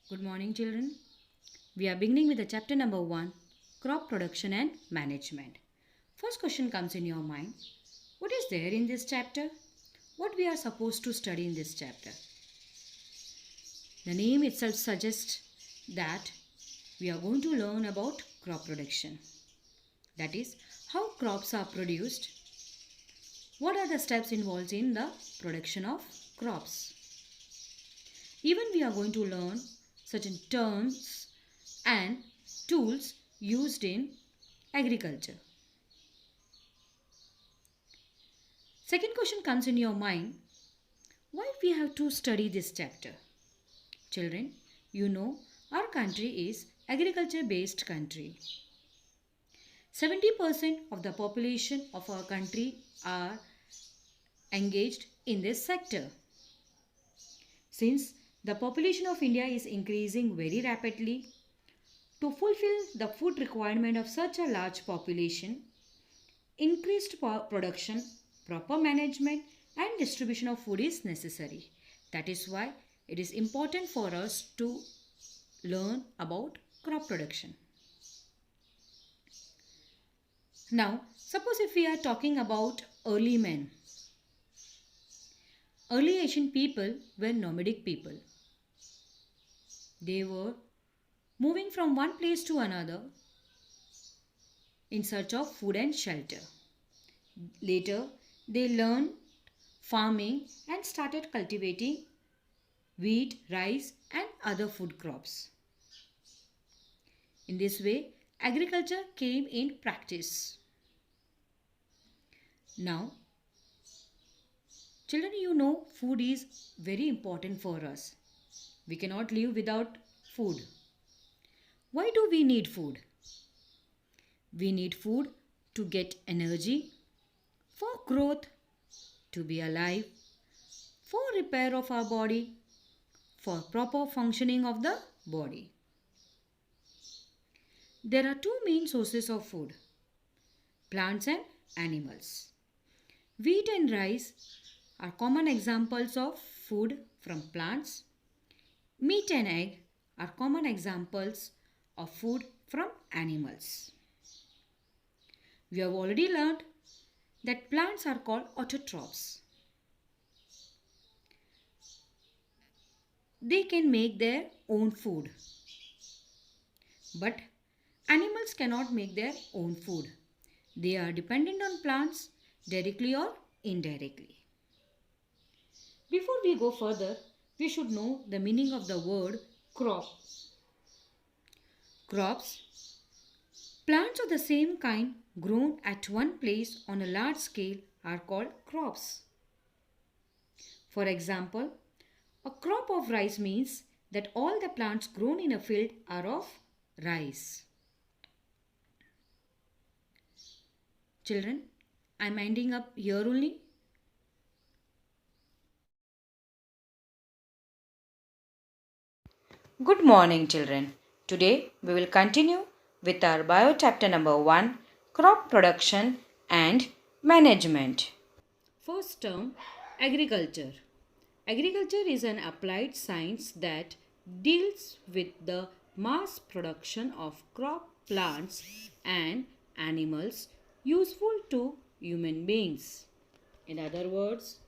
Good morning, children. We are beginning with the chapter number 1, crop production and management. First question comes in your mind. What is there in this chapter? What we are supposed to study in this chapter? The name itself suggests that we are going to learn about crop production. That is, how crops are produced. What are the steps involved in the production of crops? Even we are going to learn certain terms and tools used in agriculture. Second question comes in your mind. Why we have to study this chapter? Children, you know our country is agriculture based country. 70% of the population of our country are engaged in this sector. Since the population of India is increasing very rapidly, to fulfill the food requirement of such a large population, increased production, proper management and distribution of food is necessary. That is why it is important for us to learn about crop production. Now, suppose if we are talking about early men. Early Asian people were nomadic people. They were moving from one place to another in search of food and shelter. Later, they learned farming and started cultivating wheat, rice and other food crops. In this way, agriculture came in practice. Now, children, you know food is very important for us. We cannot live without food. Why do we need food? We need food to get energy, for growth, to be alive, for repair of our body, for proper functioning of the body. There are two main sources of food, plants and animals. Wheat and rice are common examples of food from plants. Meat and egg are common examples of food from animals. We have already learned that plants are called autotrophs. They can make their own food. But animals cannot make their own food. They are dependent on plants directly or indirectly. Before we go further, we should know the meaning of the word crop. Crops, plants of the same kind grown at one place on a large scale are called crops. For example, a crop of rice means that all the plants grown in a field are of rice. Children, I am ending up here only. Good morning, children. Today we will continue with our bio chapter number 1, crop production and management. First term, agriculture. Agriculture is an applied science that deals with the mass production of crop plants and animals useful to human beings. In other words,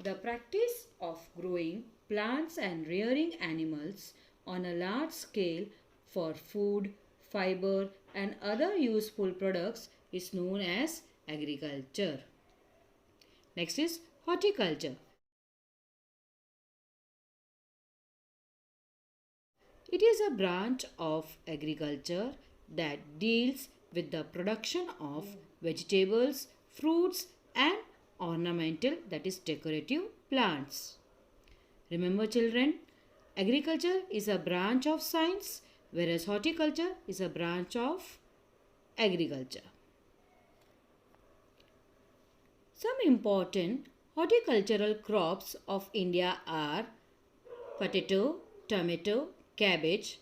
the practice of growing plants and rearing animals on a large scale for food, fiber and other useful products is known as agriculture. Next is horticulture. It is a branch of agriculture that deals with the production of vegetables, fruits and ornamental, that is decorative plants. Remember children, agriculture is a branch of science whereas horticulture is a branch of agriculture. Some important horticultural crops of India are potato, tomato, cabbage,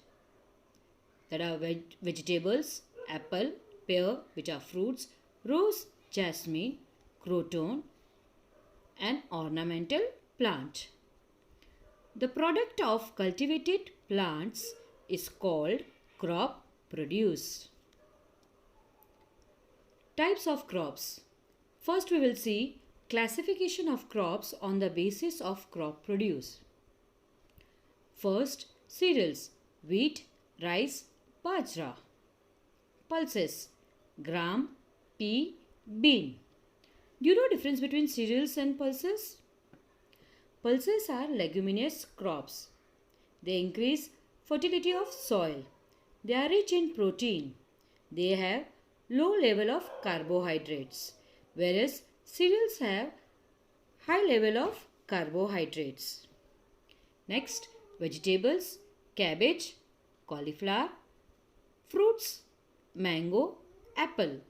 that are vegetables, apple, pear, which are fruits, rose, jasmine, croton and ornamental plant. The product of cultivated plants is called crop produce. Types of crops. First we will see classification of crops on the basis of crop produce. First, cereals: wheat, rice, bajra. Pulses: gram, pea, bean. Do you know difference between cereals and pulses? Pulses are leguminous crops. They increase fertility of soil. They are rich in protein. They have low level of carbohydrates, whereas cereals have high level of carbohydrates. Next, vegetables: cabbage, cauliflower. Fruits: mango, apple.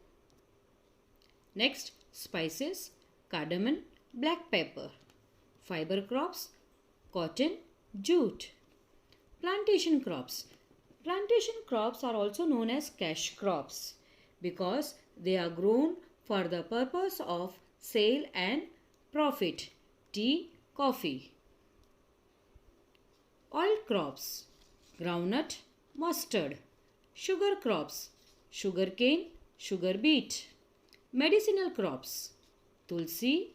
Next, spices: cardamom, black pepper. Fiber crops: cotton, jute. Plantation crops. Plantation crops are also known as cash crops because they are grown for the purpose of sale and profit. Tea, coffee. Oil crops: groundnut, mustard. Sugar crops: sugarcane, sugar beet. Medicinal crops: tulsi,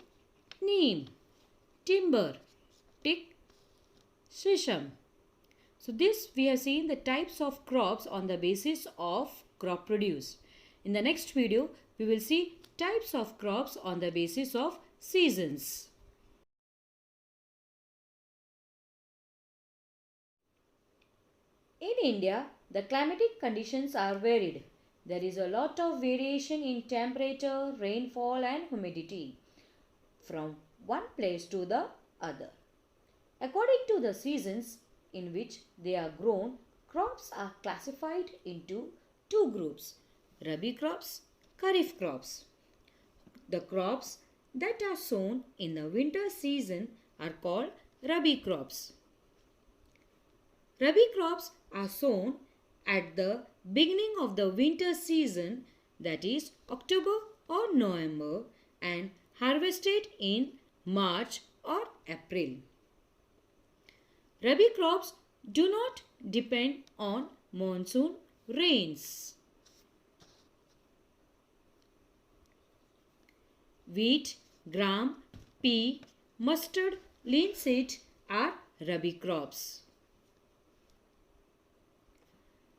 neem. Timber, teak, shisham. So this we have seen the types of crops on the basis of crop produce. In the next video, we will see types of crops on the basis of seasons. In India, the climatic conditions are varied. There is a lot of variation in temperature, rainfall and humidity from one place to the other. According to the seasons in which they are grown, crops are classified into two groups: Rabi crops, Kharif crops. The crops that are sown in the winter season are called Rabi crops. Rabi crops are sown at the beginning of the winter season, that is October or November, and harvested in March or April. Rabi crops do not depend on monsoon rains. Wheat, gram, pea, mustard, linseed are Rabi crops.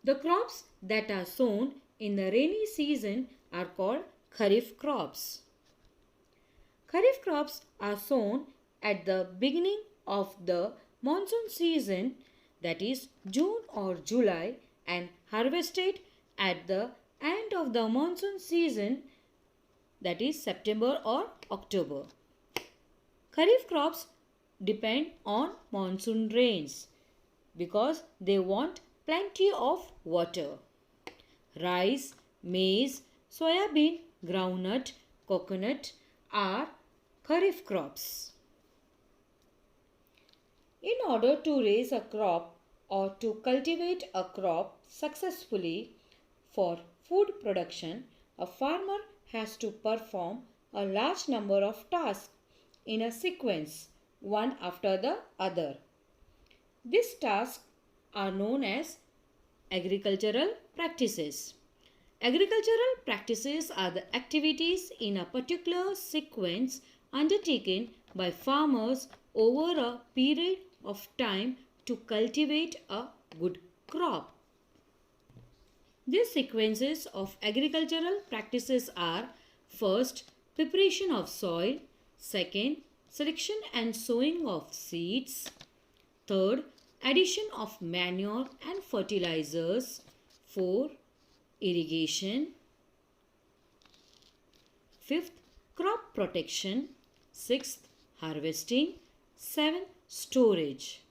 The crops that are sown in the rainy season are called Kharif crops. Kharif crops are sown at the beginning of the monsoon season, that is June or July, and harvested at the end of the monsoon season, that is September or October. Kharif crops depend on monsoon rains because they want plenty of water. Rice, maize, soyabean, groundnut, coconut are Kharif crops. In order to raise a crop or to cultivate a crop successfully for food production, a farmer has to perform a large number of tasks in a sequence, one after the other. These tasks are known as agricultural practices. Agricultural practices are the activities in a particular sequence undertaken by farmers over a period of time to cultivate a good crop. These sequences of agricultural practices are: first, preparation of soil; second, selection and sowing of seeds; third, addition of manure and fertilizers; 4, irrigation; 5th, crop protection; 6th, harvesting; 7th, storage.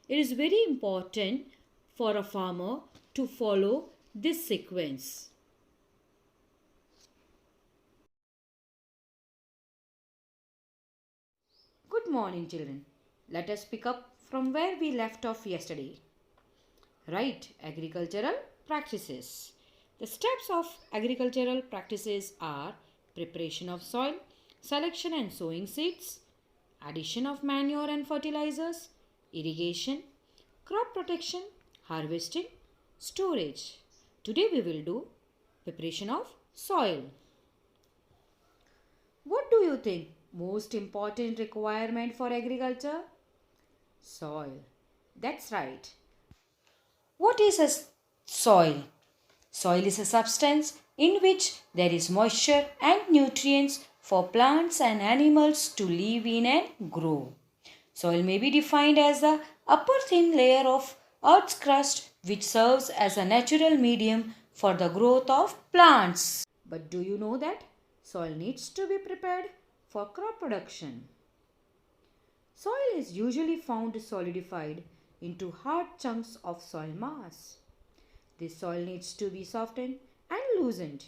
It is very important for a farmer to follow this sequence. Good morning, children. Let us pick up from where we left off yesterday. Right, agricultural practices. The steps of agricultural practices are preparation of soil, selection and sowing seeds, addition of manure and fertilizers, irrigation, crop protection, harvesting, storage. Today we will do preparation of soil. What do you think most important requirement for agriculture? Soil. That's right. What is a soil? Soil is a substance in which there is moisture and nutrients for plants and animals to live in and grow. Soil may be defined as the upper thin layer of Earth's crust which serves as a natural medium for the growth of plants. But do you know that soil needs to be prepared for crop production? Soil is usually found solidified into hard chunks of soil mass. This soil needs to be softened and loosened.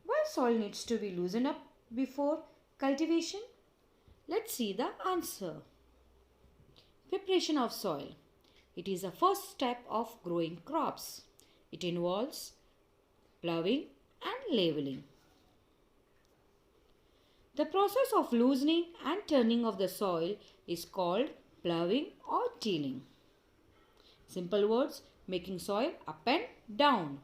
Why soil needs to be loosened up before cultivation? Let's see the answer. Preparation of soil. It is the first step of growing crops. It involves plowing and leveling. The process of loosening and turning of the soil is called plowing or tilling. Simple words, making soil up and down.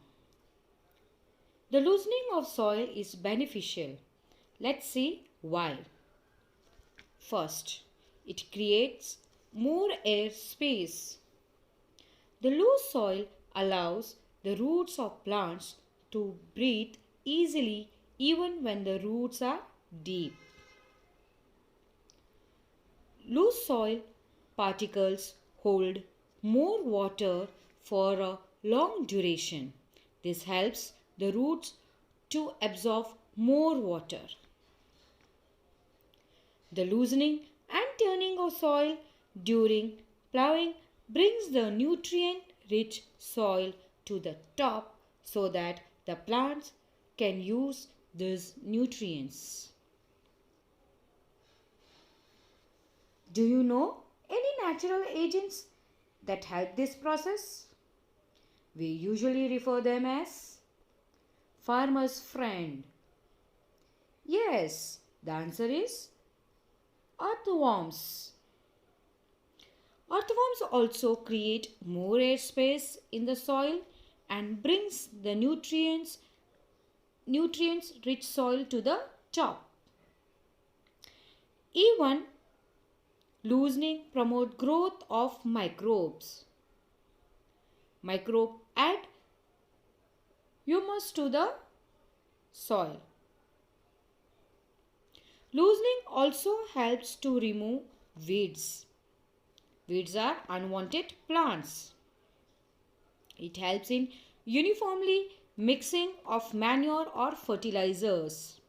The loosening of soil is beneficial. Let's see why. First, it creates more air space. The loose soil allows the roots of plants to breathe easily even when the roots are deep. Loose soil particles hold more water for a long duration. This helps the roots to absorb more water. The loosening and turning of soil during plowing brings the nutrient-rich soil to the top so that the plants can use these nutrients. Do you know any natural agents that help this process? We usually refer them as farmer's friend. Yes, the answer is earthworms. Earthworms also create more air space in the soil and brings the nutrients rich soil to the top. Even loosening promote growth of microbes. Microbes add humus to the soil. Loosening also helps to remove weeds. Weeds are unwanted plants. It helps in uniformly mixing of manure or fertilizers.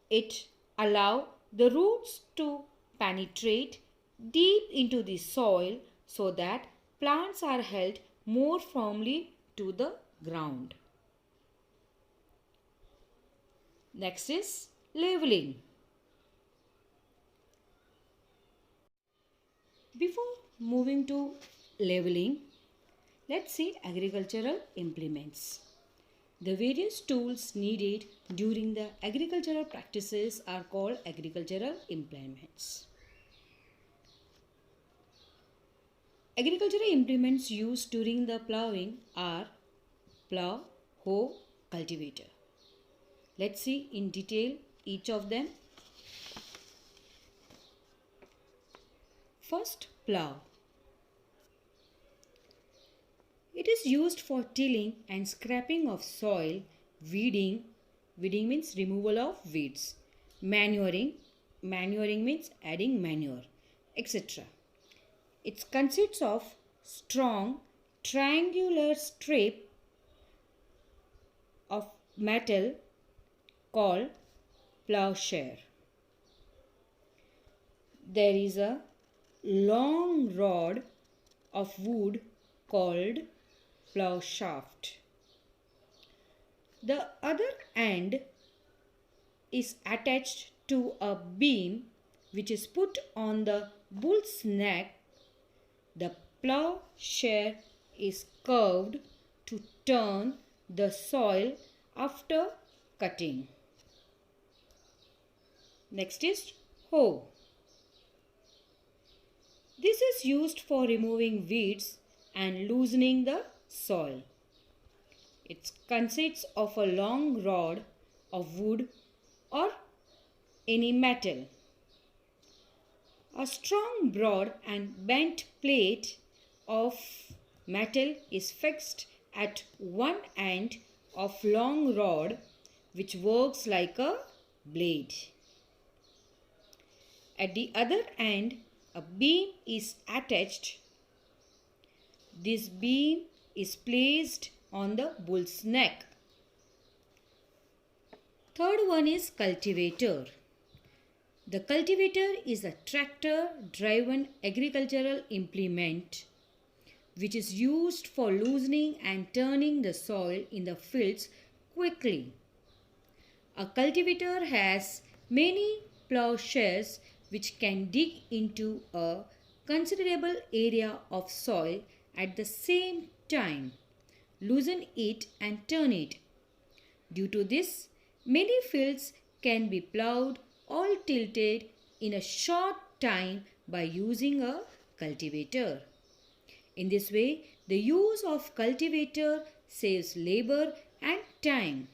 It allows the roots to penetrate deep into the soil so that plants are held more firmly to the ground. Next is leveling. Before moving to leveling, let's see agricultural implements. The various tools needed during the agricultural practices are called agricultural implements. Agricultural implements used during the plowing are plow, hoe, cultivator. Let's see in detail each of them. First, plow. It is used for tilling and scraping of soil, weeding means removal of weeds, manuring means adding manure, etc. It consists of strong triangular strip of metal called plowshare. There is a long rod of wood called plow shaft. The other end is attached to a beam which is put on the bull's neck. The plowshare is curved to turn the soil after cutting. Next is hoe. This is used for removing weeds and loosening the soil. It consists of a long rod of wood or any metal. A strong, broad and bent plate of metal is fixed at one end of long rod which works like a blade. At the other end, a beam is attached. This beam is placed on the bull's neck. Third one is cultivator. The cultivator is a tractor-driven agricultural implement which is used for loosening and turning the soil in the fields quickly. A cultivator has many plowshares which can dig into a considerable area of soil at the same time, loosen it and turn it. Due to this, many fields can be plowed or tilted in a short time by using a cultivator. In this way, the use of cultivator saves labor and time.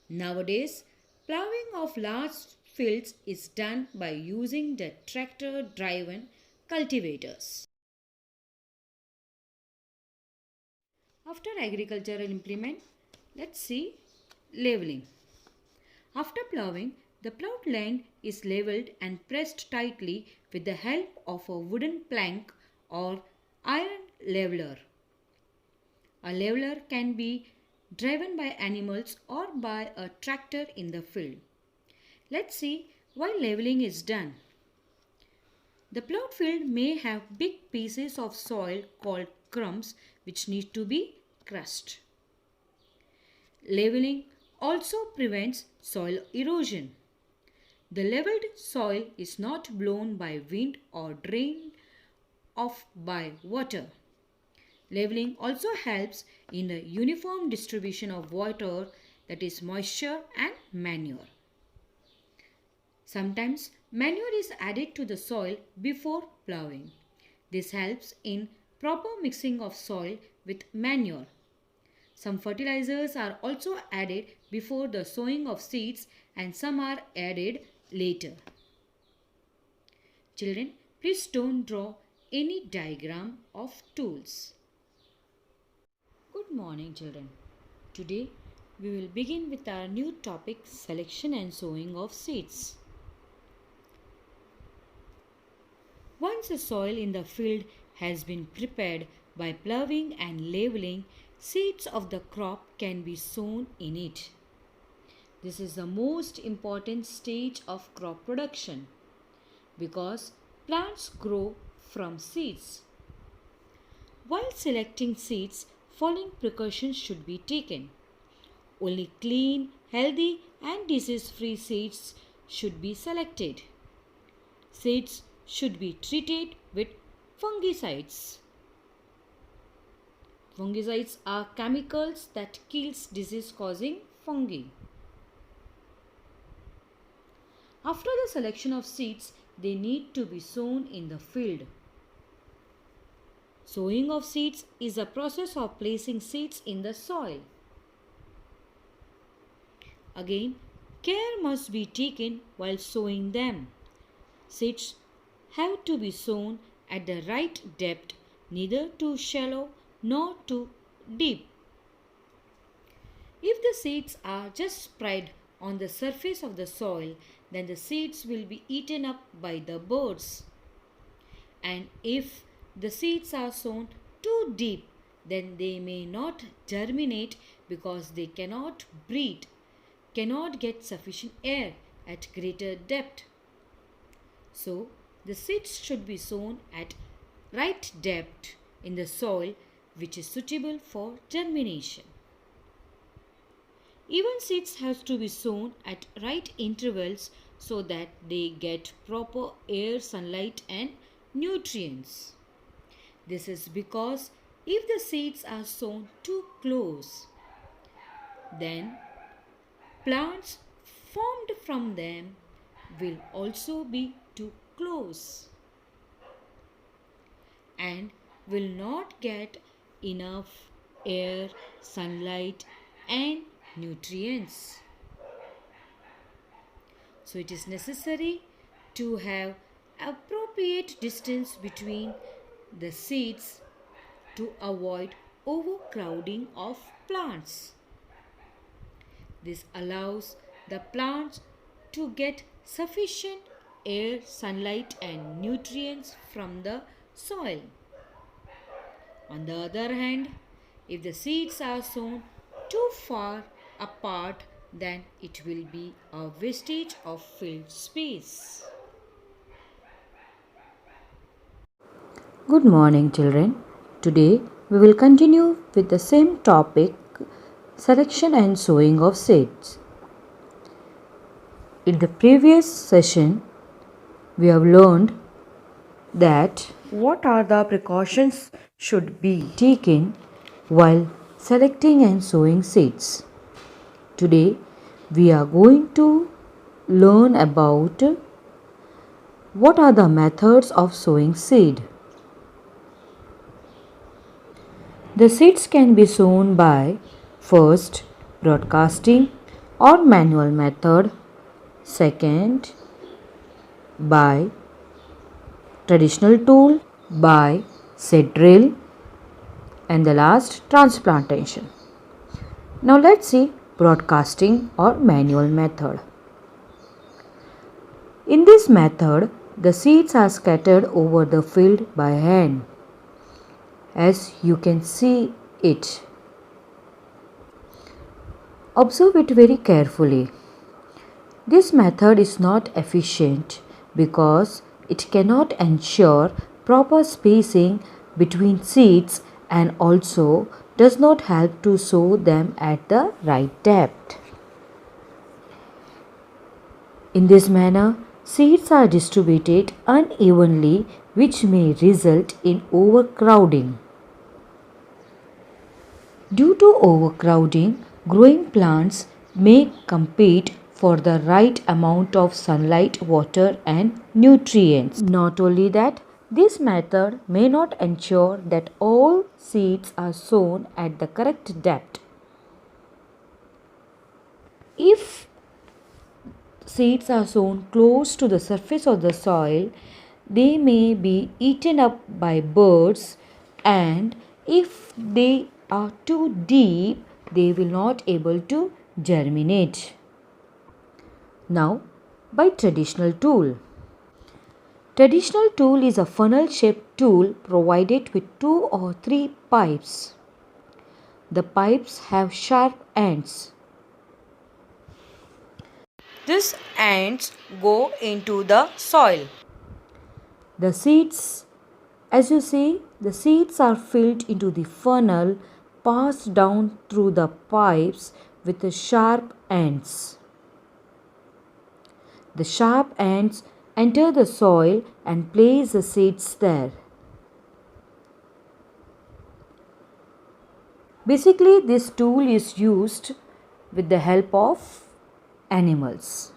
Nowadays, plowing of large fields is done by using the tractor-driven cultivators. After agricultural implement, let's see leveling. After plowing, the plowed land is leveled and pressed tightly with the help of a wooden plank or iron leveler. A leveler can be driven by animals or by a tractor in the field. Let's see why leveling is done. The plowed field may have big pieces of soil called crumbs which need to be crushed. Leveling also prevents soil erosion. The leveled soil is not blown by wind or drained off by water. Leveling also helps in the uniform distribution of water, that is moisture and manure. Sometimes manure is added to the soil before plowing. This helps in proper mixing of soil with manure. Some fertilizers are also added before the sowing of seeds and some are added later. Children, please don't draw any diagram of tools. Good morning, children. Today we will begin with our new topic, selection and sowing of seeds. Once the soil in the field has been prepared by plowing and leveling, seeds of the crop can be sown in it. This is the most important stage of crop production because plants grow from seeds. While selecting seeds, following precautions should be taken. Only clean, healthy and disease-free seeds should be selected. Seeds should be treated with fungicides. Fungicides are chemicals that kills disease-causing fungi. After the selection of seeds, they need to be sown in the field. Sowing of seeds is a process of placing seeds in the soil. Again, care must be taken while sowing them. Seeds have to be sown at the right depth, neither too shallow nor too deep. If the seeds are just spread on the surface of the soil, then the seeds will be eaten up by the birds. And if the seeds are sown too deep, then they may not germinate because they cannot breathe, cannot get sufficient air at greater depth. So, the seeds should be sown at right depth in the soil which is suitable for germination. Even seeds have to be sown at right intervals so that they get proper air, sunlight and nutrients. This is because if the seeds are sown too close, then plants formed from them will also be too close. and will not get enough air, sunlight, and nutrients. So it is necessary to have appropriate distance between the seeds to avoid overcrowding of plants. This allows the plants to get sufficient air, sunlight, and nutrients from the soil. On the other hand, if the seeds are sown too far apart, then it will be a wastage of field space. Good morning, children. Today we will continue with the same topic, selection and sowing of seeds. In the previous session, we have learned that what are the precautions should be taken while selecting and sowing seeds. Today, we are going to learn about what are the methods of sowing seed. The seeds can be sown by first broadcasting or manual method, second by traditional tool, by seed drill, and the last transplantation. Now let's see broadcasting or manual method. In this method, the seeds are scattered over the field by hand, as you can see it. Observe it very carefully. This method is not efficient because it cannot ensure proper spacing between seeds and also does not help to sow them at the right depth. In this manner, seeds are distributed unevenly, which may result in overcrowding. Due to overcrowding, growing plants may compete for the right amount of sunlight, water, and nutrients. Not only that, this method may not ensure that all seeds are sown at the correct depth. If seeds are sown close to the surface of the soil, they may be eaten up by birds, and if they are too deep, they will not able to germinate. Now, by traditional tool. Traditional tool is a funnel-shaped tool provided with 2 or 3 pipes. The pipes have sharp ends. These ends go into the soil. The seeds, as you see, the seeds are filled into the funnel, passed down through the pipes with the sharp ends. The sharp ends enter the soil and place the seeds there. Basically, this tool is used with the help of animals.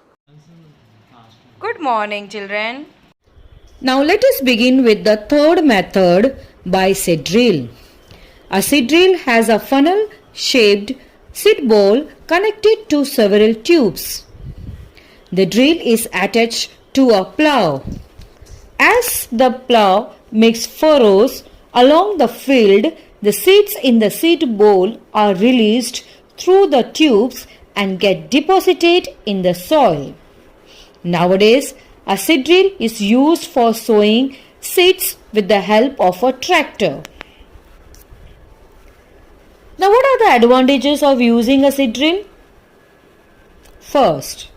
Good morning, children. Now let us begin with the third method, by seed drill. A seed drill has a funnel-shaped seed bowl connected to several tubes. The drill is attached to a plough. As the plough makes furrows along the field, the seeds in the seed bowl are released through the tubes and get deposited in the soil. Nowadays, a seed drill is used for sowing seeds with the help of a tractor. Now, what are the advantages of using a seed drill? First,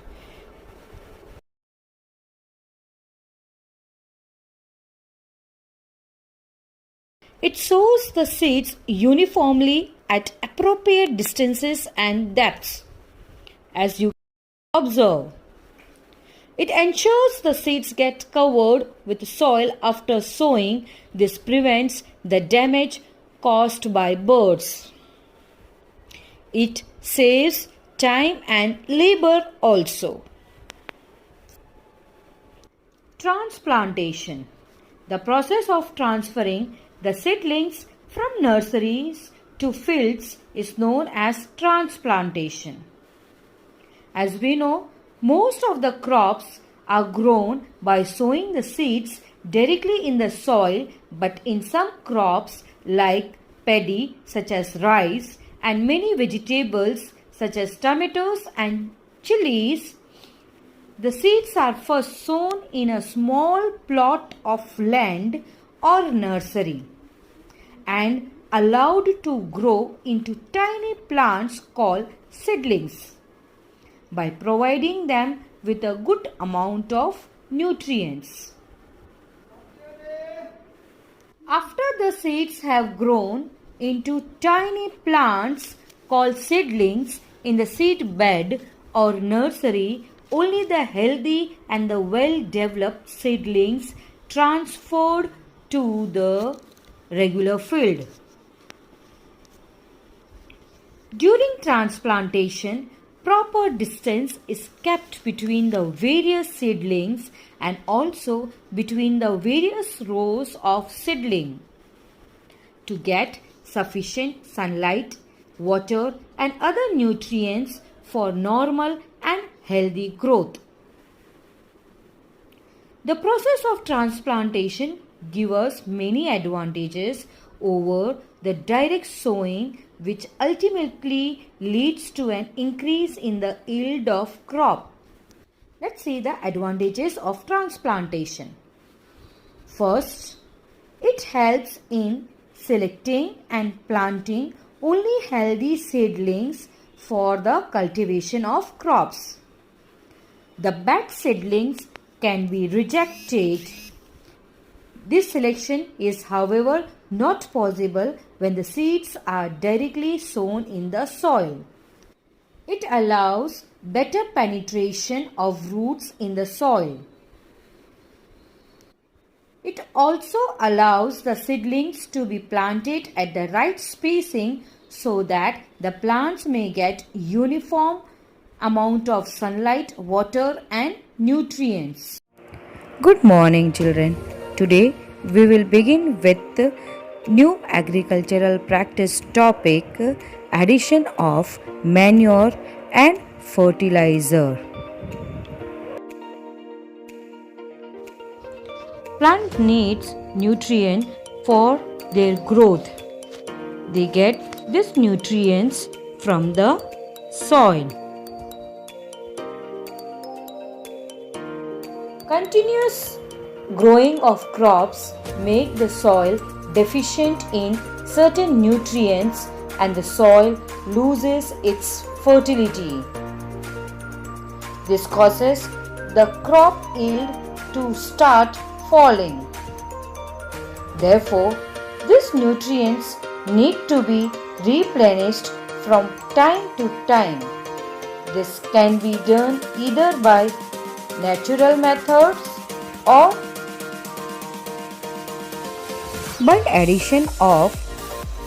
it sows the seeds uniformly at appropriate distances and depths, as you observe. It ensures the seeds get covered with soil after sowing. This prevents the damage caused by birds. It saves time and labor also. Transplantation. The process of transferring the seedlings from nurseries to fields is known as transplantation. As we know, most of the crops are grown by sowing the seeds directly in the soil, but in some crops like paddy such as rice and many vegetables such as tomatoes and chilies, the seeds are first sown in a small plot of land or nursery and allowed to grow into tiny plants called seedlings by providing them with a good amount of nutrients. After the seeds have grown into tiny plants called seedlings in the seed bed or nursery, only the healthy and the well-developed seedlings transferred to the regular field. During transplantation, proper distance is kept between the various seedlings and also between the various rows of seedling to get sufficient sunlight, water and other nutrients for normal and healthy growth. The process of transplantation gives us many advantages over the direct sowing, which ultimately leads to an increase in the yield of crop. Let's see the advantages of transplantation. First, it helps in selecting and planting only healthy seedlings for the cultivation of crops. The bad seedlings can be rejected. This selection is, however, not possible when the seeds are directly sown in the soil. It allows better penetration of roots in the soil. It also allows the seedlings to be planted at the right spacing so that the plants may get uniform amount of sunlight, water and nutrients. Good morning, children. Today we will begin with the new agricultural practice topic, addition of manure and fertilizer. Plant needs nutrient for their growth. They get these nutrients from the soil. Continuous growing of crops make the soil deficient in certain nutrients and the soil loses its fertility. This causes the crop yield to start falling. Therefore, these nutrients need to be replenished from time to time. This can be done either by natural methods or by addition of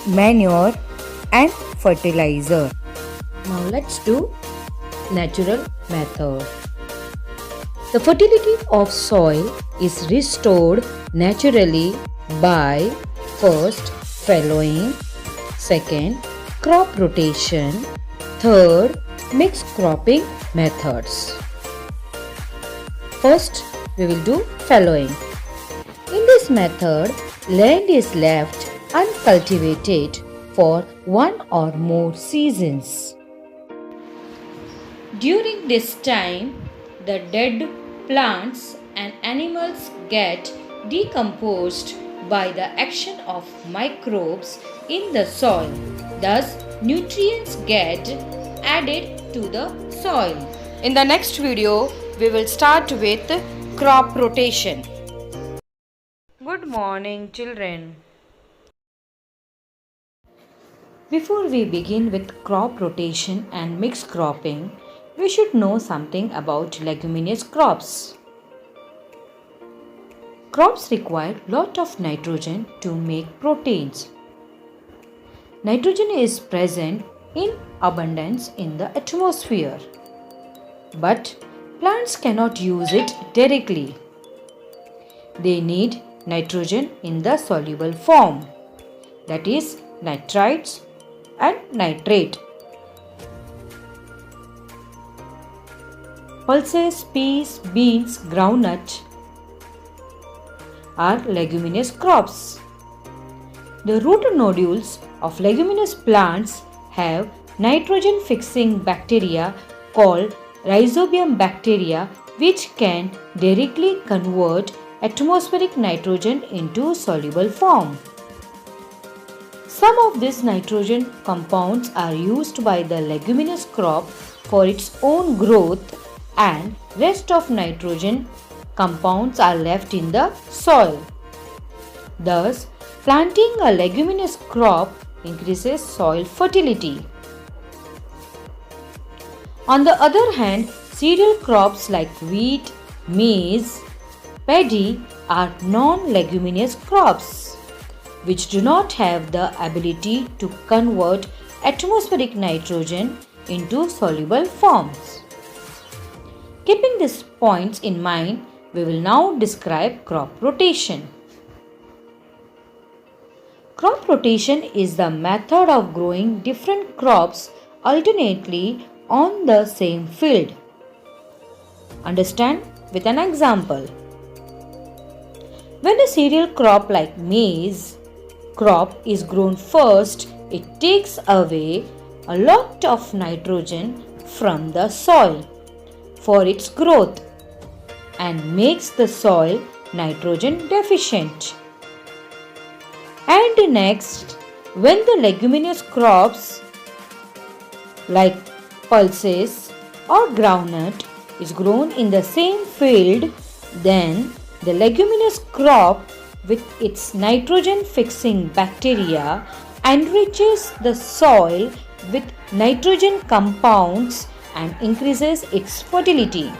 manure and fertilizer. Now let's do natural method. The fertility of soil is restored naturally by first fallowing, second crop rotation, third mixed cropping methods. First we will do fallowing. In this method, land is left uncultivated for one or more seasons. During this time, the dead plants and animals get decomposed by the action of microbes in the soil. Thus, nutrients get added to the soil. In the next video, we will start with crop rotation. Good morning, children. Before we begin with crop rotation and mixed cropping, we should know something about leguminous crops. Crops require lot of nitrogen to make proteins. Nitrogen is present in abundance in the atmosphere, but plants cannot use it directly. They need nitrogen in the soluble form, that is nitrites and nitrate. Pulses, peas, beans, groundnut are leguminous crops. The root nodules of leguminous plants have nitrogen fixing bacteria called rhizobium bacteria, which can directly convert atmospheric nitrogen into soluble form. Some of these nitrogen compounds are used by the leguminous crop for its own growth, and rest of nitrogen compounds are left in the soil. Thus, planting a leguminous crop increases soil fertility. On the other hand, cereal crops like wheat, maize, paddy are non-leguminous crops, which do not have the ability to convert atmospheric nitrogen into soluble forms. Keeping these points in mind, we will now describe crop rotation. Crop rotation is the method of growing different crops alternately on the same field. Understand with an example. When a cereal crop like maize crop is grown first, it takes away a lot of nitrogen from the soil for its growth and makes the soil nitrogen deficient. And next, when the leguminous crops like pulses or groundnut is grown in the same field, then the leguminous crop with its nitrogen fixing bacteria enriches the soil with nitrogen compounds and increases its fertility.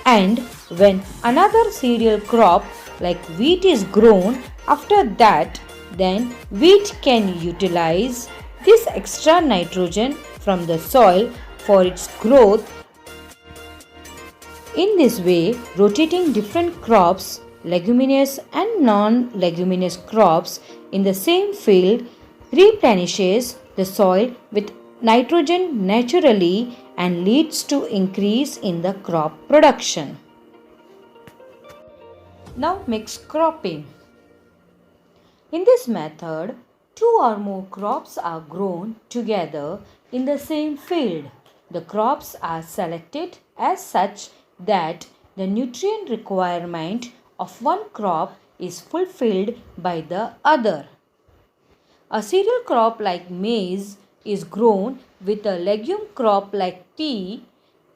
And when another cereal crop like wheat is grown after that, then wheat can utilize this extra nitrogen from the soil for its growth. In this way, rotating different crops, leguminous and non-leguminous crops in the same field replenishes the soil with nitrogen naturally and leads to increase in the crop production. Now mixed cropping. In this method, two or more crops are grown together in the same field. The crops are selected as such that the nutrient requirement of one crop is fulfilled by the other. A cereal crop like maize is grown with a legume crop like pea.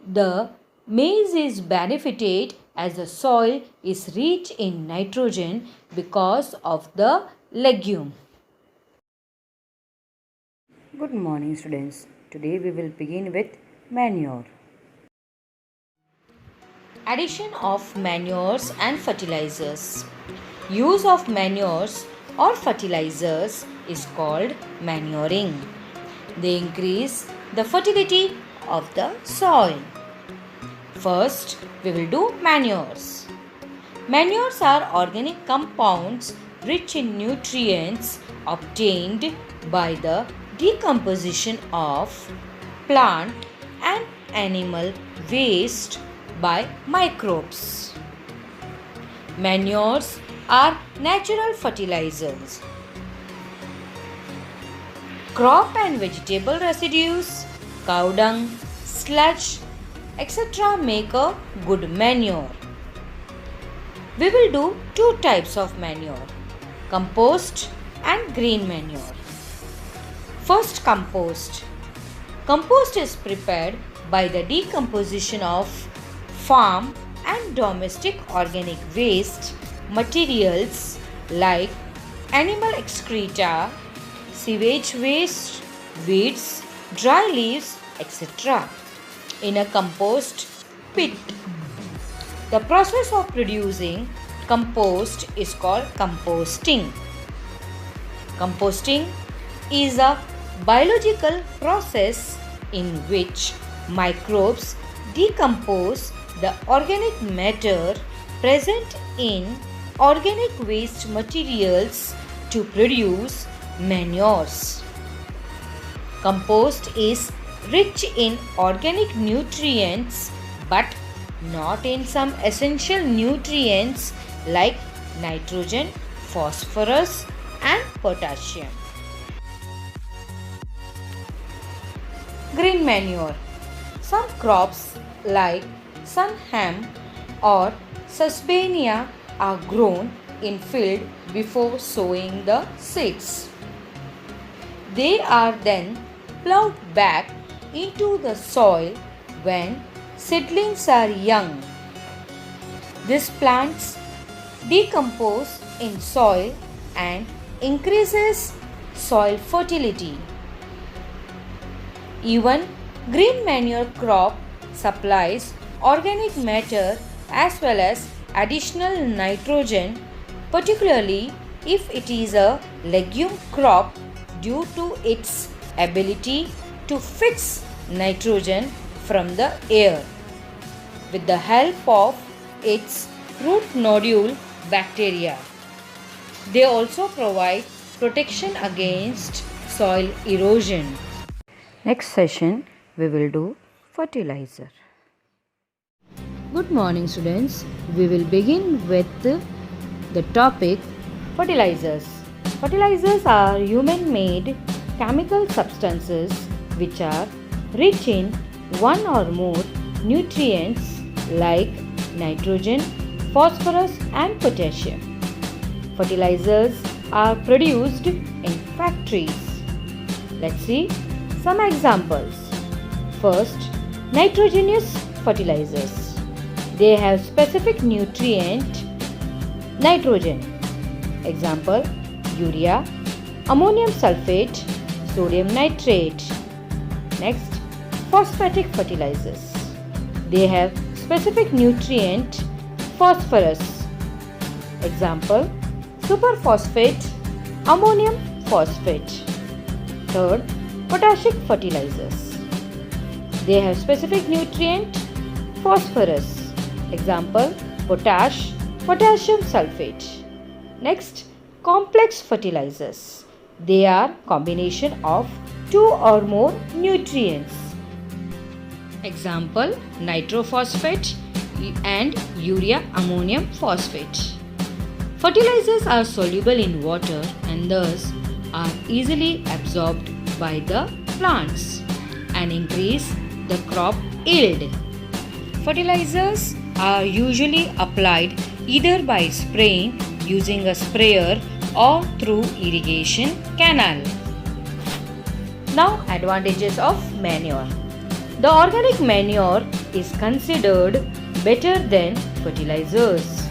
The maize is benefited as the soil is rich in nitrogen because of the legume. Good morning, students. Today we will begin with manure. Addition of manures and fertilizers. Use of manures or fertilizers is called manuring. They increase the fertility of the soil. First, we will do manures. Manures are organic compounds rich in nutrients obtained by the decomposition of plant and animal waste by microbes. Manures are natural fertilizers. Crop and vegetable residues, cow dung, sludge, etc. make a good manure. We will do two types of manure, compost and green manure. First, compost. Compost is prepared by the decomposition of farm and domestic organic waste materials like animal excreta, sewage waste, weeds, dry leaves, etc. in a compost pit. The process of producing compost is called composting. Composting is a biological process in which microbes decompose the organic matter present in organic waste materials to produce manures. Compost is rich in organic nutrients but not in some essential nutrients like nitrogen, phosphorus, and potassium. Green manure. Some crops like sunham or susbania are grown in field before sowing the seeds. They are then plowed back into the soil when seedlings are young. These plants decompose in soil and increases soil fertility. Even green manure crop supplies organic matter as well as additional nitrogen, particularly if it is a legume crop due to its ability to fix nitrogen from the air with the help of its root nodule bacteria. They also provide protection against soil erosion. Next session we will do fertilizer. Good morning students. We will begin with the topic fertilizers. Fertilizers are human made chemical substances which are rich in one or more nutrients like nitrogen, phosphorus, and potassium. Fertilizers are produced in factories. Let's see some examples. First, nitrogenous fertilizers. They have specific nutrient nitrogen. Example, urea, ammonium sulfate, sodium nitrate. Next, phosphatic fertilizers. They have specific nutrient phosphorus. Example, superphosphate, ammonium phosphate. Third, potassic fertilizers. They have specific nutrient phosphorus. Example, potash, potassium sulfate. Next, complex fertilizers. They are combination of two or more nutrients. Example, nitrophosphate and urea ammonium phosphate. Fertilizers are soluble in water and thus are easily absorbed by the plants and increase the crop yield. Fertilizers are usually applied either by spraying using a sprayer or through irrigation canal. Now, advantages of manure. The organic manure is considered better than fertilizers.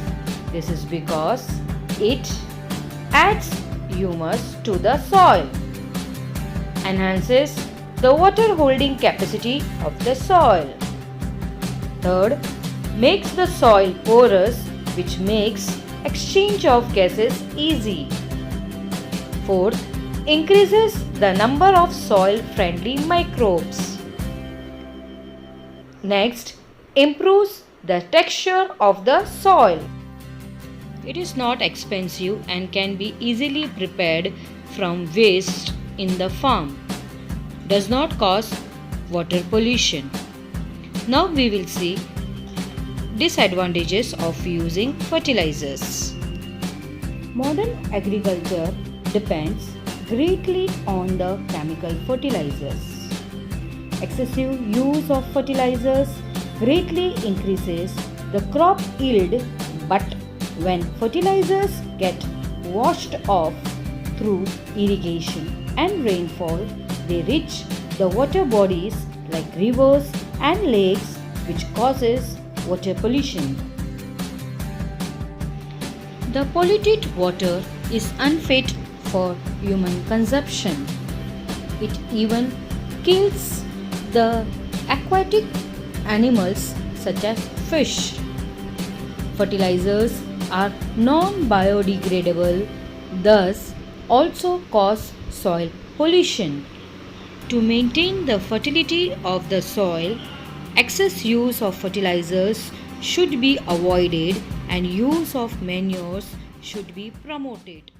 This is because it adds humus to the soil, enhances the water holding capacity of the soil. Third, makes the soil porous, which makes exchange of gases easy. Fourth, increases the number of soil friendly microbes. Next, improves the texture of the soil. It is not expensive and can be easily prepared from waste in the farm. Does not cause water pollution. Now we will see disadvantages of using fertilizers. Modern agriculture depends greatly on the chemical fertilizers. Excessive use of fertilizers greatly increases the crop yield, but when fertilizers get washed off through irrigation and rainfall, they reach the water bodies like rivers and lakes, which causes water pollution. The polluted water is unfit for human consumption. It even kills the aquatic animals such as fish. Fertilizers are non-biodegradable, thus also cause soil pollution. To maintain the fertility of the soil, excess use of fertilizers should be avoided and use of manures should be promoted.